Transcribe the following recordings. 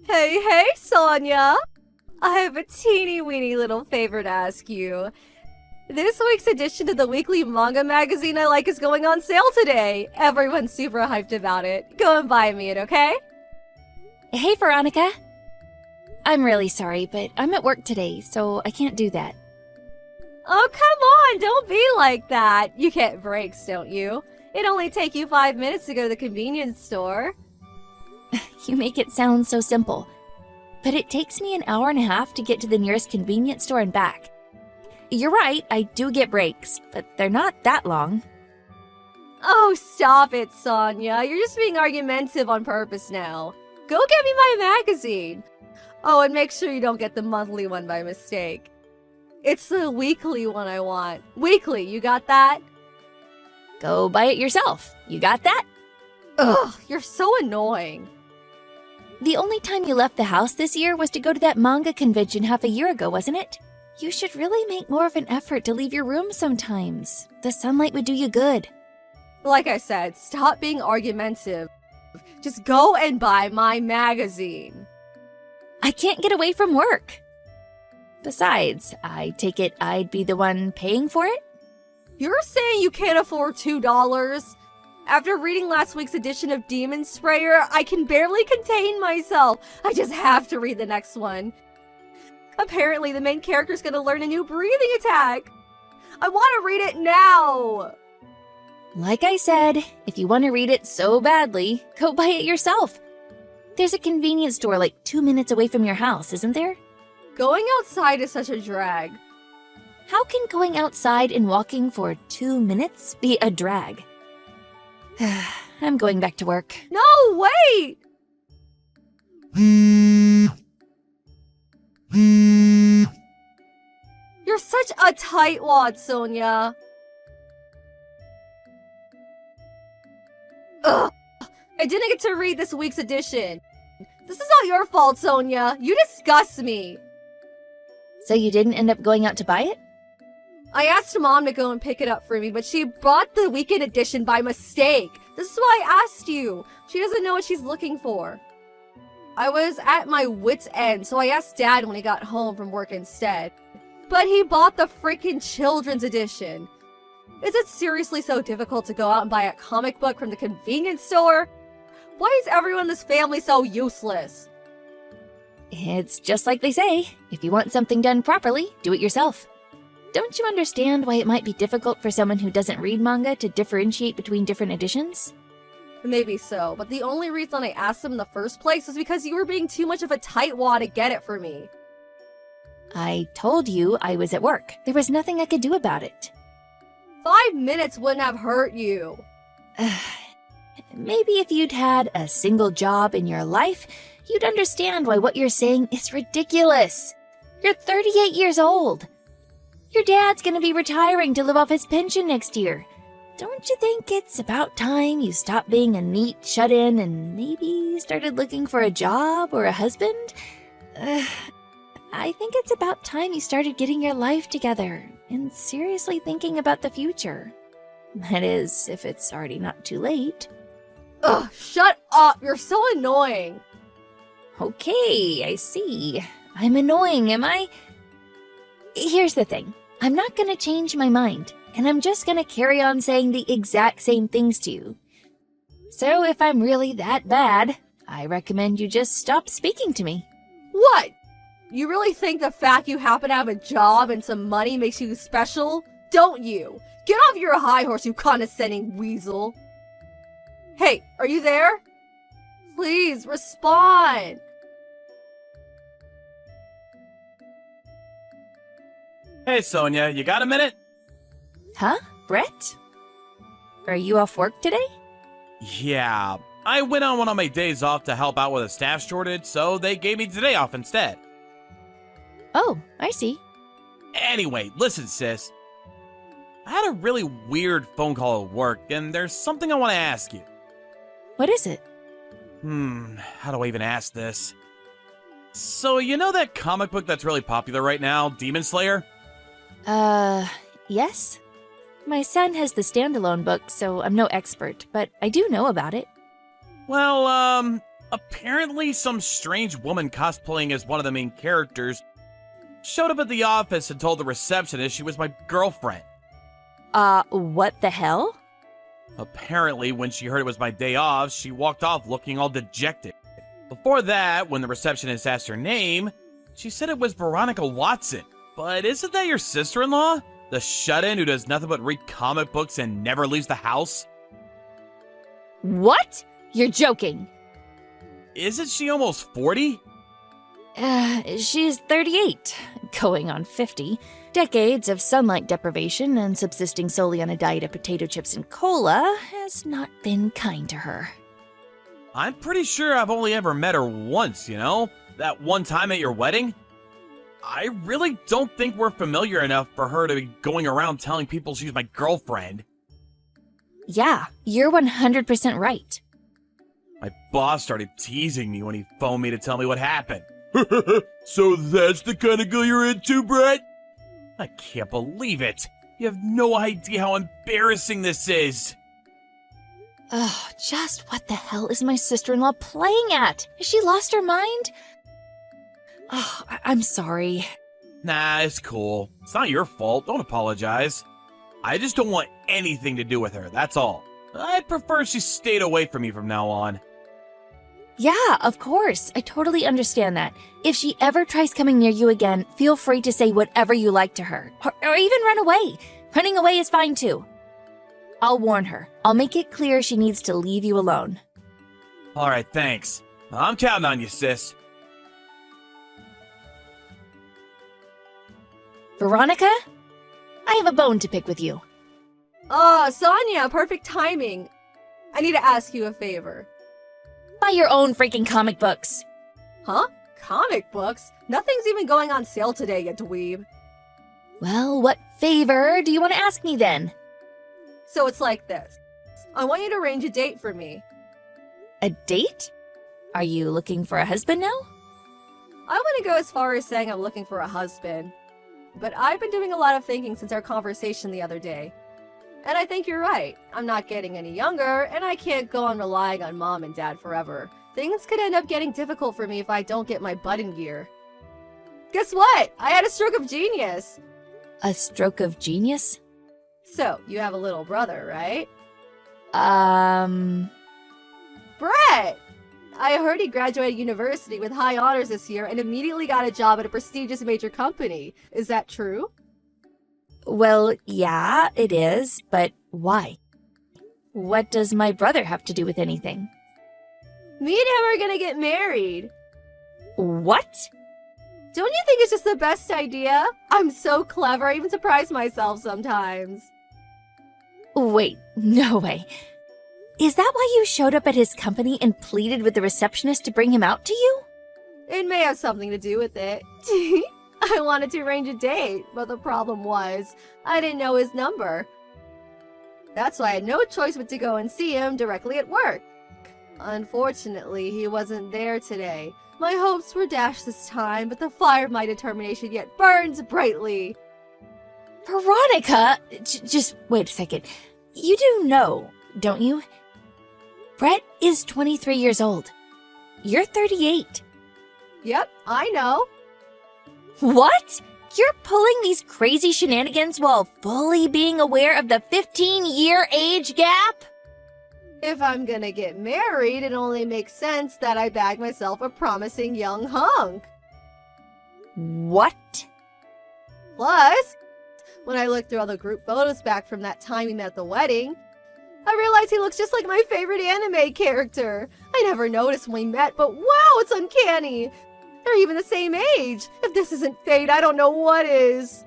Hey, Sonia! I have a teeny-weeny little favor to ask you. This week's edition of the weekly manga magazine I like is going on sale today. Everyone's super hyped about it. Go and buy me it, okay? Hey, Veronica. I'm really sorry, but I'm at work today, so I can't do that. Oh, come on! Don't be like that! You get breaks, don't you? It only take you 5 minutes to go to the convenience store. You make it sound so simple. But it takes me an hour and a half to get to the nearest convenience store and back. You're right, I do get breaks, but they're not that long. Oh, stop it, Sonia. You're just being argumentative on purpose now. Go get me my magazine. Oh, and make sure you don't get the monthly one by mistake. It's the weekly one I want. Weekly, you got that? Go buy it yourself. You got that? Ugh, you're so annoying. The only time you left the house this year was to go to that manga convention half a year ago, wasn't it? You should really make more of an effort to leave your room sometimes. The sunlight would do you good. Like I said, stop being argumentative. Just go and buy my magazine. I can't get away from work. Besides, I take it I'd be the one paying for it? You're saying you can't afford $2? After reading last week's edition of Demon Sprayer, I can barely contain myself. I just have to read the next one. Apparently, the main character's gonna learn a new breathing attack. I want to read it now. Like I said, if you want to read it so badly, go buy it yourself. There's a convenience store like 2 minutes away from your house, isn't there? Going outside is such a drag. How can going outside and walking for 2 minutes be a drag? I'm going back to work. No, wait! You're such a tightwad, Sonia. Ugh! I didn't get to read this week's edition. This is all your fault, Sonia. You disgust me. So you didn't end up going out to buy it? I asked Mom to go and pick it up for me, but she bought the weekend edition by mistake. This is why I asked you. She doesn't know what she's looking for. I was at my wit's end, so I asked Dad when he got home from work instead. But he bought the freaking children's edition. Is it seriously so difficult to go out and buy a comic book from the convenience store? Why is everyone in this family so useless? It's just like they say. If you want something done properly, do it yourself. Don't you understand why it might be difficult for someone who doesn't read manga to differentiate between different editions? Maybe so, but the only reason I asked him in the first place was because you were being too much of a tightwad to get it for me. I told you I was at work. There was nothing I could do about it. 5 minutes wouldn't have hurt you. Maybe if you'd had a single job in your life, you'd understand why what you're saying is ridiculous. You're 38 years old. Your dad's gonna be retiring to live off his pension next year. Don't you think it's about time you stopped being a neat shut-in and maybe started looking for a job or a husband? I think it's about time you started getting your life together and seriously thinking about the future. That is, if it's already not too late. Ugh, shut up! You're so annoying! Okay, I see. I'm annoying, am I? Here's the thing. I'm not gonna change my mind, and I'm just gonna carry on saying the exact same things to you. So if I'm really that bad, I recommend you just stop speaking to me. What? You really think the fact you happen to have a job and some money makes you special? Don't you? Get off your high horse, you condescending weasel! Hey, are you there? Please, respond! Hey, Sonia, you got a minute? Huh? Brett? Are you off work today? Yeah, I went on one of my days off to help out with a staff shortage, so they gave me today off instead. Oh, I see. Anyway, listen, sis. I had a really weird phone call at work, and there's something I want to ask you. What is it? How do I even ask this? So, you know that comic book that's really popular right now, Demon Slayer? Yes? My son has the standalone book, so I'm no expert, but I do know about it. Well, Apparently, some strange woman cosplaying as one of the main characters showed up at the office and told the receptionist she was my girlfriend. What the hell? Apparently, when she heard it was my day off, she walked off looking all dejected. Before that, when the receptionist asked her name, she said it was Veronica Watson. But isn't that your sister-in-law? The shut-in who does nothing but read comic books and never leaves the house? What? You're joking. Isn't she almost 40? She's 38, going on 50. Decades of sunlight deprivation and subsisting solely on a diet of potato chips and cola has not been kind to her. I'm pretty sure I've only ever met her once, you know? That one time at your wedding? I really don't think we're familiar enough for her to be going around telling people she's my girlfriend. Yeah, you're 100% right. My boss started teasing me when he phoned me to tell me what happened. So that's the kind of girl you're into, Brett? I can't believe it. You have no idea how embarrassing this is. Ugh, just what the hell is my sister-in-law playing at? Has she lost her mind? Oh, I'm sorry. Nah, it's cool. It's not your fault. Don't apologize. I just don't want anything to do with her, that's all. I'd prefer she stayed away from me from now on. Yeah, of course. I totally understand that. If she ever tries coming near you again, feel free to say whatever you like to her. Or even run away. Running away is fine too. I'll warn her. I'll make it clear she needs to leave you alone. Alright, thanks. I'm counting on you, sis. Veronica? I have a bone to pick with you. Oh, Sonia, perfect timing. I need to ask you a favor. Buy your own freaking comic books. Huh? Comic books? Nothing's even going on sale today, you dweeb. Well, what favor do you want to ask me then? So it's like this. I want you to arrange a date for me. A date? Are you looking for a husband now? I want to go as far as saying I'm looking for a husband. But I've been doing a lot of thinking since our conversation the other day. And I think you're right. I'm not getting any younger, and I can't go on relying on mom and dad forever. Things could end up getting difficult for me if I don't get my butt in gear. Guess what? I had a stroke of genius. A stroke of genius? So, you have a little brother, right? Brett! I heard he graduated university with high honors this year and immediately got a job at a prestigious major company. Is that true? Well, yeah, it is, but why? What does my brother have to do with anything? Me and him are gonna get married. What? Don't you think it's just the best idea? I'm so clever, I even surprise myself sometimes. Wait, no way. Is that why you showed up at his company and pleaded with the receptionist to bring him out to you? It may have something to do with it. I wanted to arrange a date, but the problem was, I didn't know his number. That's why I had no choice but to go and see him directly at work. Unfortunately, he wasn't there today. My hopes were dashed this time, but the fire of my determination yet burns brightly. Veronica! Just wait a second. You do know, don't you? Brett is 23 years old. You're 38. Yep, I know. What? You're pulling these crazy shenanigans while fully being aware of the 15-year age gap? If I'm gonna get married, it only makes sense that I bag myself a promising young hunk. What? Plus, when I looked through all the group photos back from that time we met at the wedding, I realized he looks just like my favorite anime character. I never noticed when we met, but wow, it's uncanny. They're even the same age. If this isn't fate, I don't know what is.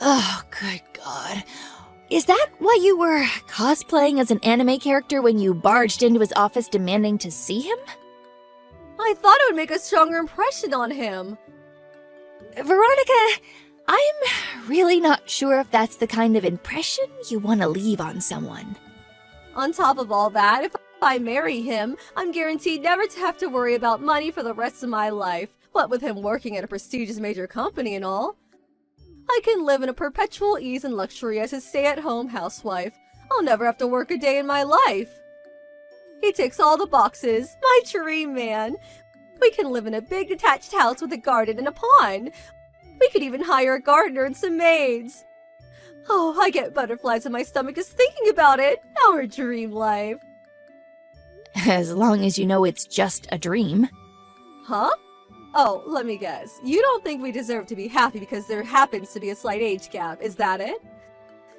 Oh, good God. Is that why you were cosplaying as an anime character when you barged into his office demanding to see him? I thought it would make a stronger impression on him. Veronica, I'm really not sure if that's the kind of impression you want to leave on someone. On top of all that, if I marry him, I'm guaranteed never to have to worry about money for the rest of my life. What with him working at a prestigious major company and all. I can live in a perpetual ease and luxury as his stay-at-home housewife. I'll never have to work a day in my life. He ticks all the boxes. My dream man. We can live in a big detached house with a garden and a pond. We could even hire a gardener and some maids. Oh, I get butterflies in my stomach just thinking about it. Our dream life. As long as you know it's just a dream. Huh? Oh, let me guess. You don't think we deserve to be happy because there happens to be a slight age gap, is that it?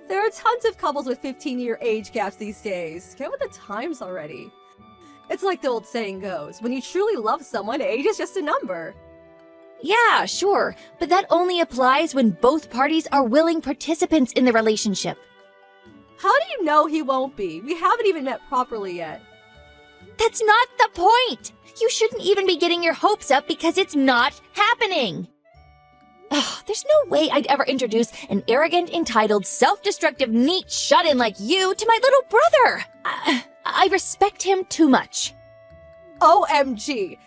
There are tons of couples with 15-year age gaps these days. Get with the times already. It's like the old saying goes, when you truly love someone, age is just a number. Yeah, sure, but that only applies when both parties are willing participants in the relationship. How do you know he won't be? We haven't even met properly yet. That's not the point! You shouldn't even be getting your hopes up because it's not happening! Ugh, there's no way I'd ever introduce an arrogant, entitled, self-destructive, neat shut-in like you to my little brother! I respect him too much. OMG!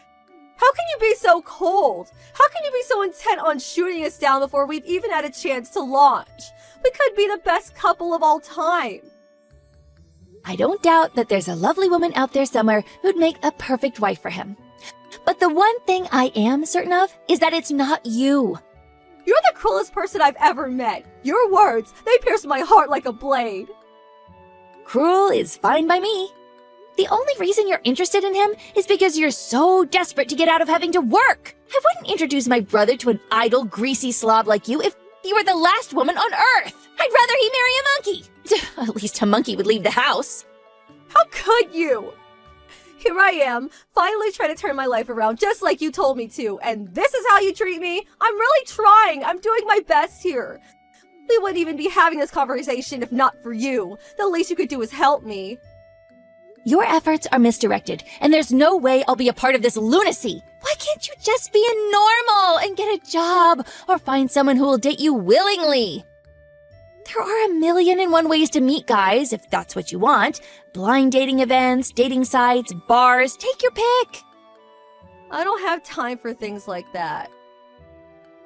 How can you be so cold? How can you be so intent on shooting us down before we've even had a chance to launch? We could be the best couple of all time. I don't doubt that there's a lovely woman out there somewhere who'd make a perfect wife for him. But the one thing I am certain of is that it's not you. You're the cruelest person I've ever met. Your words, they pierce my heart like a blade. Cruel is fine by me. The only reason you're interested in him is because you're so desperate to get out of having to work. I wouldn't introduce my brother to an idle, greasy slob like you if you were the last woman on Earth. I'd rather he marry a monkey. At least a monkey would leave the house. How could you? Here I am, finally trying to turn my life around just like you told me to, and this is how you treat me? I'm really trying. I'm doing my best here. We wouldn't even be having this conversation if not for you. The least you could do is help me. Your efforts are misdirected, and there's no way I'll be a part of this lunacy. Why can't you just be a normal and get a job, or find someone who will date you willingly? There are 1,000,001 ways to meet guys, if that's what you want. Blind dating events, dating sites, bars, take your pick. I don't have time for things like that.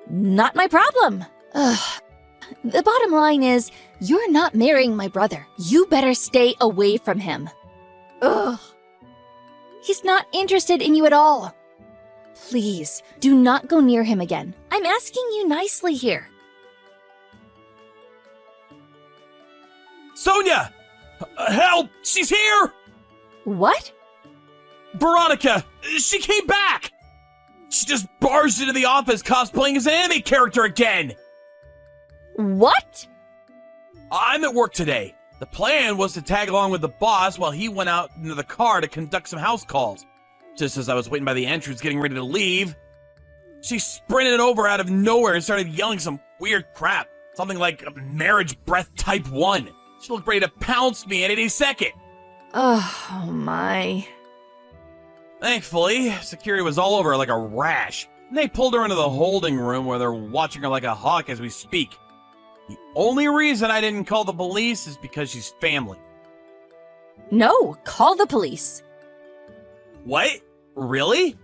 Not my problem. Ugh. The bottom line is, you're not marrying my brother. You better stay away from him. Ugh. He's not interested in you at all. Please, do not go near him again. I'm asking you nicely here. Sonia! Help! She's here! What? Veronica! She came back! She just barged into the office cosplaying as an anime character again! What? I'm at work today. The plan was to tag along with the boss while he went out into the car to conduct some house calls. Just as I was waiting by the entrance getting ready to leave, she sprinted over out of nowhere and started yelling some weird crap. Something like marriage breath type 1. She looked ready to pounce me at any second. Oh my. Thankfully, security was all over her like a rash. And they pulled her into the holding room where they're watching her like a hawk as we speak. The only reason I didn't call the police is because she's family. No, call the police. What? Really?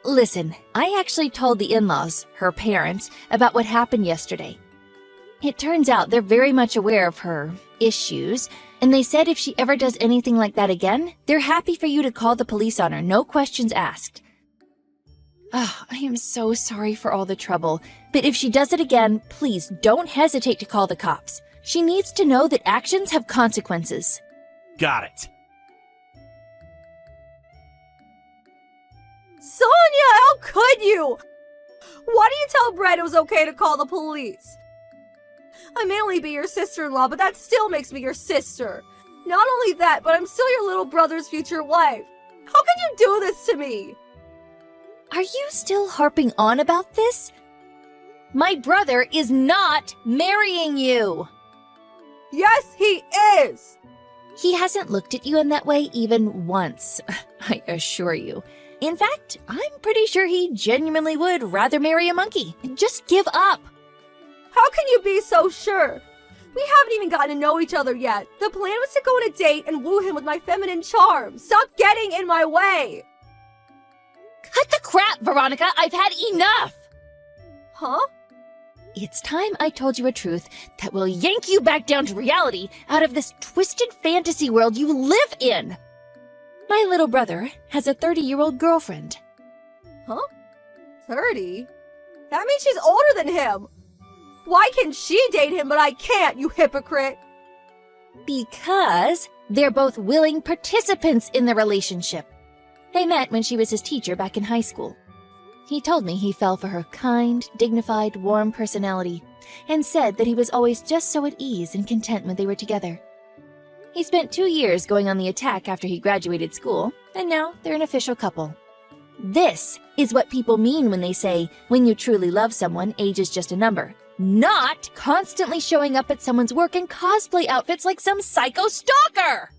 Listen, I actually told the in-laws, her parents, about what happened yesterday. It turns out they're very much aware of her issues, and they said if she ever does anything like that again, they're happy for you to call the police on her, no questions asked. Oh, I am so sorry for all the trouble, but if she does it again, please don't hesitate to call the cops. She needs to know that actions have consequences. Got it. Sonia, how could you? Why do you tell Brett it was okay to call the police? I may only be your sister-in-law, but that still makes me your sister. Not only that, but I'm still your little brother's future wife. How can you do this to me? Are you still harping on about this? My brother is not marrying you. Yes, he is. He hasn't looked at you in that way even once, I assure you. In fact, I'm pretty sure he genuinely would rather marry a monkey. Just give up. How can you be so sure? We haven't even gotten to know each other yet. The plan was to go on a date and woo him with my feminine charm. Stop getting in my way. Cut the crap, Veronica. I've had enough. Huh? It's time I told you a truth that will yank you back down to reality out of this twisted fantasy world you live in. My little brother has a 30-year-old girlfriend. Huh? 30? That means she's older than him. Why can she date him but I can't, you hypocrite? Because they're both willing participants in the relationship. They met when she was his teacher back in high school. He told me he fell for her kind, dignified, warm personality, and said that he was always just so at ease and content when they were together. He spent 2 years going on the attack after he graduated school, and now they're an official couple. This is what people mean when they say, when you truly love someone, age is just a number. Not constantly showing up at someone's work in cosplay outfits like some psycho stalker!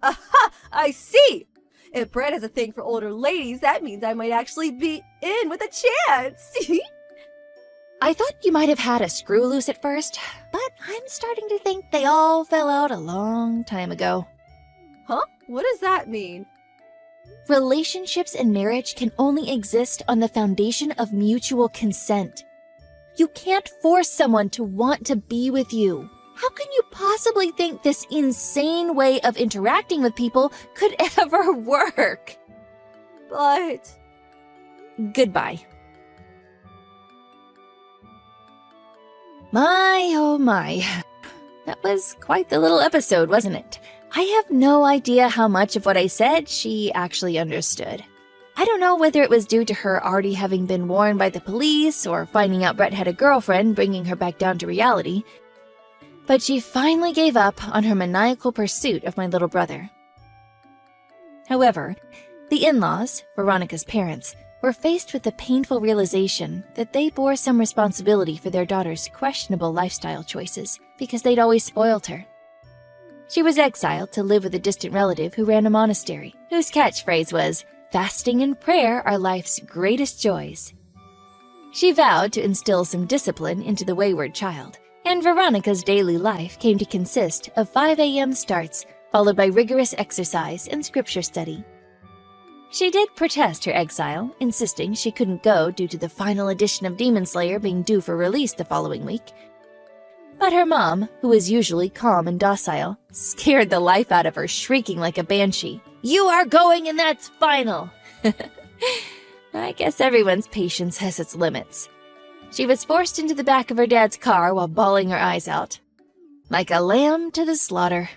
Aha! I see! If Brett has a thing for older ladies, that means I might actually be in with a chance! I thought you might have had a screw loose at first, but I'm starting to think they all fell out a long time ago. Huh? What does that mean? Relationships and marriage can only exist on the foundation of mutual consent. You can't force someone to want to be with you. How can you possibly think this insane way of interacting with people could ever work? But... Goodbye. My, oh my. That was quite the little episode, wasn't it? I have no idea how much of what I said she actually understood. I don't know whether it was due to her already having been warned by the police or finding out Brett had a girlfriend bringing her back down to reality, but she finally gave up on her maniacal pursuit of my little brother. However, the in-laws, Veronica's parents, were faced with the painful realization that they bore some responsibility for their daughter's questionable lifestyle choices because they'd always spoiled her. She was exiled to live with a distant relative who ran a monastery, whose catchphrase was, "Fasting and prayer are life's greatest joys." She vowed to instill some discipline into the wayward child, and Veronica's daily life came to consist of 5 a.m. starts, followed by rigorous exercise and scripture study. She did protest her exile, insisting she couldn't go due to the final edition of Demon Slayer being due for release the following week. But her mom, who was usually calm and docile, scared the life out of her, shrieking like a banshee, "You are going and that's final!" I guess everyone's patience has its limits. She was forced into the back of her dad's car while bawling her eyes out. Like a lamb to the slaughter.